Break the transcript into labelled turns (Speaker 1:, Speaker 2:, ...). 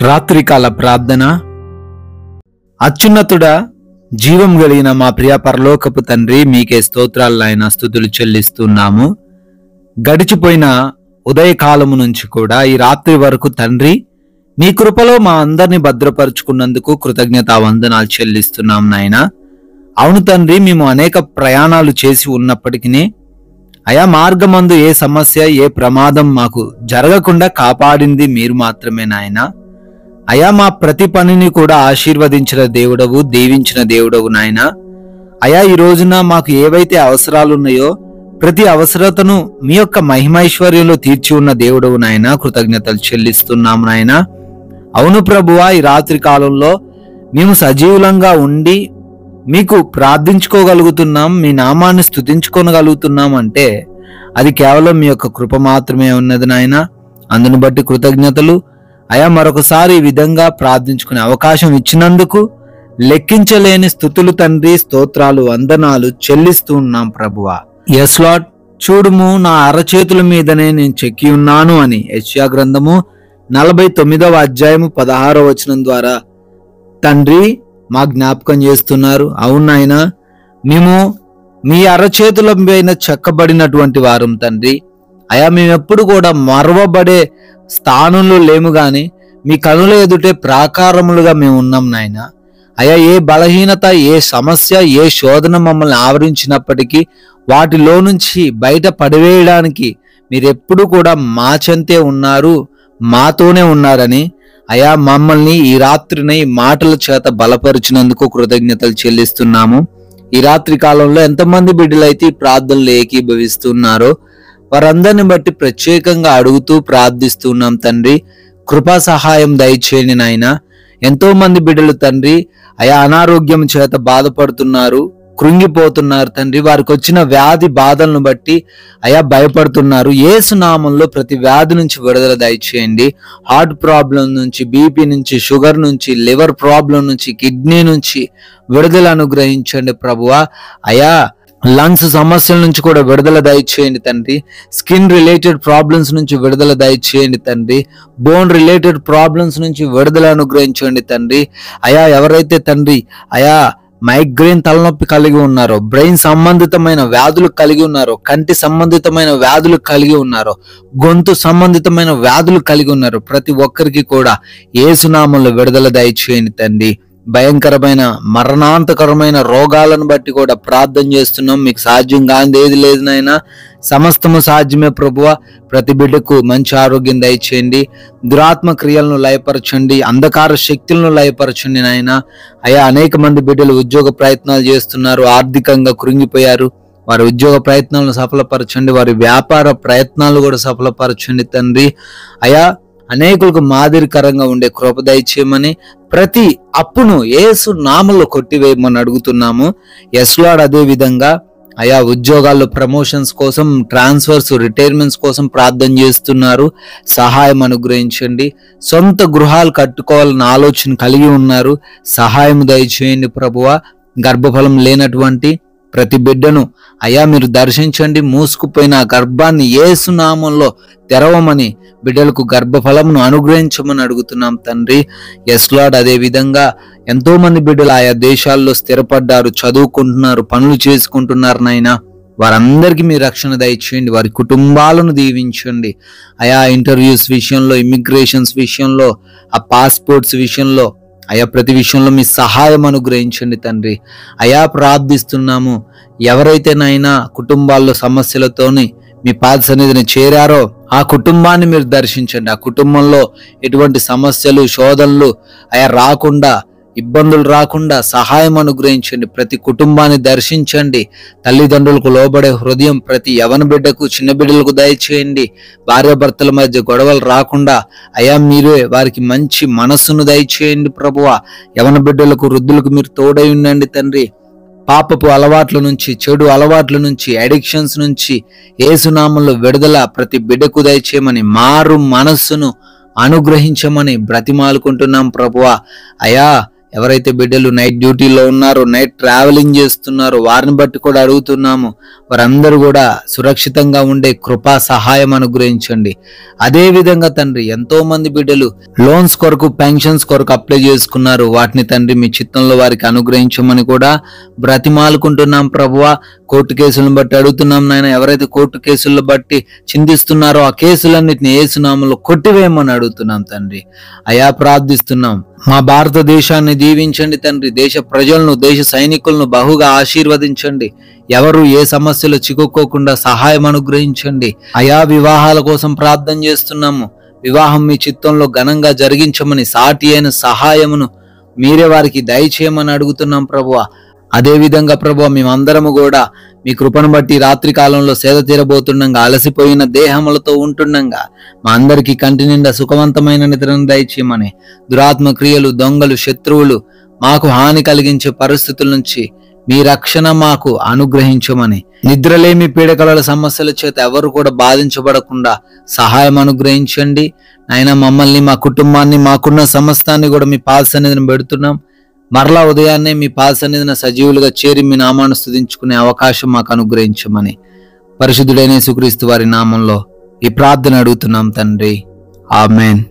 Speaker 1: రాత్రికాల ప్రార్థన. అత్యున్నతుడా, జీవం కలిగిన మా ప్రియ పరలోకపు తండ్రి, మీకే స్తోత్రాలు నాయన, స్తుతులు చెల్లిస్తున్నాము. గడిచిపోయిన ఉదయకాలము నుంచి కూడా ఈ రాత్రి వరకు తండ్రి, మీ కృపలో మా అందరిని భద్రపరుచుకున్నందుకు కృతజ్ఞతా వందనాలు చెల్లిస్తున్నాం నాయన. అవును తండ్రి, మేము అనేక ప్రయాణాలు చేసి ఉన్నప్పటికీ అయా మార్గమందు ఏ సమస్య, ఏ ప్రమాదం మాకు జరగకుండా కాపాడింది మీరు మాత్రమే నాయన. అయా మా ప్రతి పనిని కూడా ఆశీర్వదించిన దేవుడవు, దీవించిన దేవుడవు నాయన. అయా ఈ రోజున మాకు ఏవైతే అవసరాలు ఉన్నాయో ప్రతి అవసరతను మీ యొక్క మహిమైశ్వర్యంలో తీర్చి ఉన్న దేవుడవు నాయన, కృతజ్ఞతలు చెల్లిస్తున్నాం నాయన. అవును ప్రభువా, ఈ రాత్రి కాలంలో మేము సజీవులంగా ఉండి మీకు ప్రార్థించుకోగలుగుతున్నాం, మీ నామాన్ని స్తుతించుకోగలుగుతున్నాం అంటే అది కేవలం మీ యొక్క కృప మాత్రమే ఉన్నది నాయన. అందును బట్టి కృతజ్ఞతలు. అయా మరొకసారి ఈ విధంగా ప్రార్థించుకునే అవకాశం ఇచ్చినందుకు లెక్కించలేని స్తుతులు తండ్రి, స్తోత్రాలు, వందనాలు చెల్లిస్తూ ఉన్నాం ప్రభువా. ఎస్ లార్డ్, చూడుము నా అరచేతుల మీదనే నేను చెక్కి ఉన్నాను అని యెషయా గ్రంథము 49వ అధ్యాయము 16వ వచనం ద్వారా తండ్రి మా జ్ఞాపకం చేస్తున్నారు. అవునాయన, మేము మీ అరచేతుల పైన చెక్కబడినటువంటి వారం తండ్రి. అయా మేము ఎప్పుడు కూడా మరవబడే స్థానంలో లేము గాని మీ కనుల ఎదుటే ప్రాకారములుగా మేము ఉన్నాం నాయన. అయా ఏ బలహీనత, ఏ సమస్య, ఏ శోధన మమ్మల్ని ఆవరించినప్పటికీ వాటిలో నుంచి బయట పడివేయడానికి మీరెప్పుడు కూడా మా చెంతే ఉన్నారు, మాతోనే ఉన్నారని అయా మమ్మల్ని ఈ రాత్రిని మాటల చేత బలపరిచినందుకు కృతజ్ఞతలు చెల్లిస్తున్నాము. ఈ రాత్రి కాలంలో ఎంతమంది బిడ్డలైతే ఈ ప్రార్థనలు ఏకీభవిస్తున్నారో వారందరిని బట్టి ప్రత్యేకంగా అడుగుతూ ప్రార్థిస్తున్నాం తండ్రి. కృపా సహాయం దయచేయండి నాయన. ఎంతో మంది బిడ్డలు తండ్రి అయా అనారోగ్యం చేత బాధపడుతున్నారు, కృంగిపోతున్నారు తండ్రి. వారికి వచ్చిన వ్యాధి బాధలను బట్టి అయా భయపడుతున్నారు. యేసు నామంలో ప్రతి వ్యాధి నుంచి విడుదల దయచేయండి. హార్ట్ ప్రాబ్లం నుంచి, బీపీ నుంచి, షుగర్ నుంచి, లివర్ ప్రాబ్లం నుంచి, కిడ్నీ నుంచి విడుదల అనుగ్రహించండి ప్రభువా. అయా లంగ్స్ సమస్యల నుంచి కూడా విడుదల దయచేయండి తండ్రి. స్కిన్ రిలేటెడ్ ప్రాబ్లమ్స్ నుంచి విడుదల దయచేయండి తండ్రి. బోన్ రిలేటెడ్ ప్రాబ్లమ్స్ నుంచి విడుదల అనుగ్రహించండి తండ్రి. అయా ఎవరైతే తండ్రి అయా మైగ్రేన్ తలనొప్పి కలిగి ఉన్నారో, బ్రెయిన్ సంబంధితమైన వ్యాధులు కలిగి ఉన్నారో, కంటి సంబంధితమైన వ్యాధులు కలిగి ఉన్నారో, గొంతు సంబంధితమైన వ్యాధులు కలిగి ఉన్నారు, ప్రతి ఒక్కరికి కూడా యేసు నామములో విడుదల దయచేయండి తండ్రి. భయంకరమైన మరణాంతకరమైన రోగాలను బట్టి కూడా ప్రార్థన చేస్తున్నాం. మీకు సాధ్యం కానిది ఏది లేదు నాయన. సమస్తము సాధ్యమే ప్రభువా. ప్రతి బిడ్డకు మంచి ఆరోగ్యం దయచేయండి. దురాత్మ క్రియలను లయపరచండి, అంధకార శక్తులను లయపరచండి నాయన. అయా అనేక మంది బిడ్డలు ఉద్యోగ ప్రయత్నాలు చేస్తున్నారు, ఆర్థికంగా కృంగిపోయారు. వారి ఉద్యోగ ప్రయత్నాలను సఫలపరచండి, వారి వ్యాపార ప్రయత్నాలు కూడా సఫలపరచండి తండ్రి. అయా అనేకులకు మాదిరికరంగా ఉండే కృప దయచేయమని, ప్రతి అప్పును యేసు నామములో కొట్టివేయమని అడుగుతున్నాము. ఎస్ లార్డ్, అదే విధంగా అయా ఉద్యోగాల్లో ప్రమోషన్స్ కోసం, ట్రాన్స్ఫర్స్, రిటైర్మెంట్స్ కోసం ప్రార్థన చేస్తున్నారు. సహాయం అనుగ్రహించండి. సొంత గృహాలు కట్టుకోవాలన్న ఆలోచన కలిగి ఉన్నారు, సహాయం దయచేయండి ప్రభువా. గర్భఫలం లేనటువంటి ప్రతి బిడ్డను అయా మీరు దర్శించండి. మూసుకుపోయిన గర్భాన్ని యేసు నామములో తెరవమని, బిడ్డలకు గర్భఫలమును అనుగ్రహించమని అడుగుతున్నాం తండ్రి. ఎస్ లార్డ్, అదే విధంగా ఎంతో మంది బిడ్డలు ఆయా దేశాల్లో స్థిరపడ్డారు, చదువుకుంటున్నారు, పనులు చేసుకుంటున్నారు నాయన. వారందరికీ మీ రక్షణ దయచేయండి, వారి కుటుంబాలను దీవించండి. అయా ఇంటర్వ్యూస్ విషయంలో, ఇమిగ్రేషన్స్ విషయంలో, ఆ పాస్పోర్ట్స్ విషయంలో అయా ప్రతి విషయంలో మీ సహాయం అనుగ్రహించండి తండ్రి. అయా ప్రార్థిస్తున్నాము. ఎవరైతే నాయనా కుటుంబాల్లో సమస్యలతోని మీ పాద సన్నిధిని చేరారో ఆ కుటుంబాన్ని మీరు దర్శించండి. ఆ కుటుంబంలో ఎటువంటి సమస్యలు, శోధనలు అయా రాకుండా, ఇబ్బందులు రాకుండా సహాయం అనుగ్రహించండి. ప్రతి కుటుంబాన్ని దర్శించండి. తల్లిదండ్రులకు లోబడే హృదయం ప్రతి యవన బిడ్డకు, చిన్న బిడ్డలకు దయచేయండి. భార్యాభర్తల మధ్య గొడవలు రాకుండా అయా మీరే వారికి మంచి మనస్సును దయచేయండి ప్రభువా. యవన బిడ్డలకు, వృద్ధులకు మీరు తోడై ఉండండి తండ్రి. పాపపు అలవాట్ల నుంచి, చెడు అలవాట్ల నుంచి, అడిక్షన్స్ నుంచి యేసు నామములో విడుదల ప్రతి బిడ్డకు దయచేయమని, మారు మనస్సును అనుగ్రహించమని బ్రతిమాలుకుంటున్నాం ప్రభువా. అయా ఎవరైతే బిడ్డలు నైట్ డ్యూటీలో ఉన్నారో, నైట్ ట్రావెలింగ్ చేస్తున్నారో వారిని బట్టి కూడా అడుగుతున్నాము. వారందరూ కూడా సురక్షితంగా ఉండే కృపా సహాయం అనుగ్రహించండి. అదే విధంగా తండ్రి ఎంతో మంది బిడ్డలు లోన్స్ కొరకు, పెన్షన్స్ కొరకు అప్లై చేసుకున్నారు. వాటిని తండ్రి మీ చిత్తంలో వారికి అనుగ్రహించమని కూడా బ్రతిమాలుకుంటున్నాం ప్రభువా. కోర్టు కేసులను బట్టి అడుగుతున్నాం నాయన. ఎవరైతే కోర్టు కేసులను బట్టి చింతిస్తున్నారో ఆ కేసులన్నిటిని యేసు నామములో కొట్టివేయమని అడుగుతున్నాం తండ్రి. అయా ప్రార్థిస్తున్నాం. మా భారతదేశాన్ని దీవించండి తండ్రి. దేశ ప్రజలను, దేశ సైనికులను బహుగా ఆశీర్వదించండి. ఎవరు ఏ సమస్యలు చిక్కుకోకుండా సహాయం అనుగ్రహించండి. అయా వివాహాల కోసం ప్రార్థన చేస్తున్నాము. వివాహం మీ చిత్తంలో ఘనంగా జరిగించమని, సాటి అయిన సహాయమును మీరే వారికి దయచేయమని అడుగుతున్నాం ప్రభువా. అదే విధంగా ప్రభువా, మేమందరము కూడా మీ కృపను బట్టి రాత్రి కాలంలో సేద తీరబోతుండగా, అలసిపోయిన దేహములతో ఉంటుండగా మా అందరికీ కంటి నిండా సుఖవంతమైన నిద్రను దయచేయమని, దురాత్మ క్రియలు, దొంగలు, శత్రువులు మాకు హాని కలిగించే పరిస్థితుల నుంచి మీ రక్షణ మాకు అనుగ్రహించమని, నిద్రలేమి పీడకల సమస్యల చేత ఎవరు కూడా బాధించబడకుండా సహాయం అనుగ్రహించండి. ఆయన మమ్మల్ని, మా కుటుంబాన్ని, మాకున్న సమస్తాన్ని కూడా మీ పాద సన్నిధిని పెడుతున్నాం. మరలా ఉదయాన్నే మీ పాద సన్నిధిన సజీవులుగా చేరి మీ నామాన్ని స్తుతించుకునే అవకాశం మాకు అనుగ్రహించమని పరిశుద్ధుడైన యేసుక్రీస్తు వారి నామంలో ఈ ప్రార్థన అడుగుతున్నాం తండ్రి. ఆమేన్.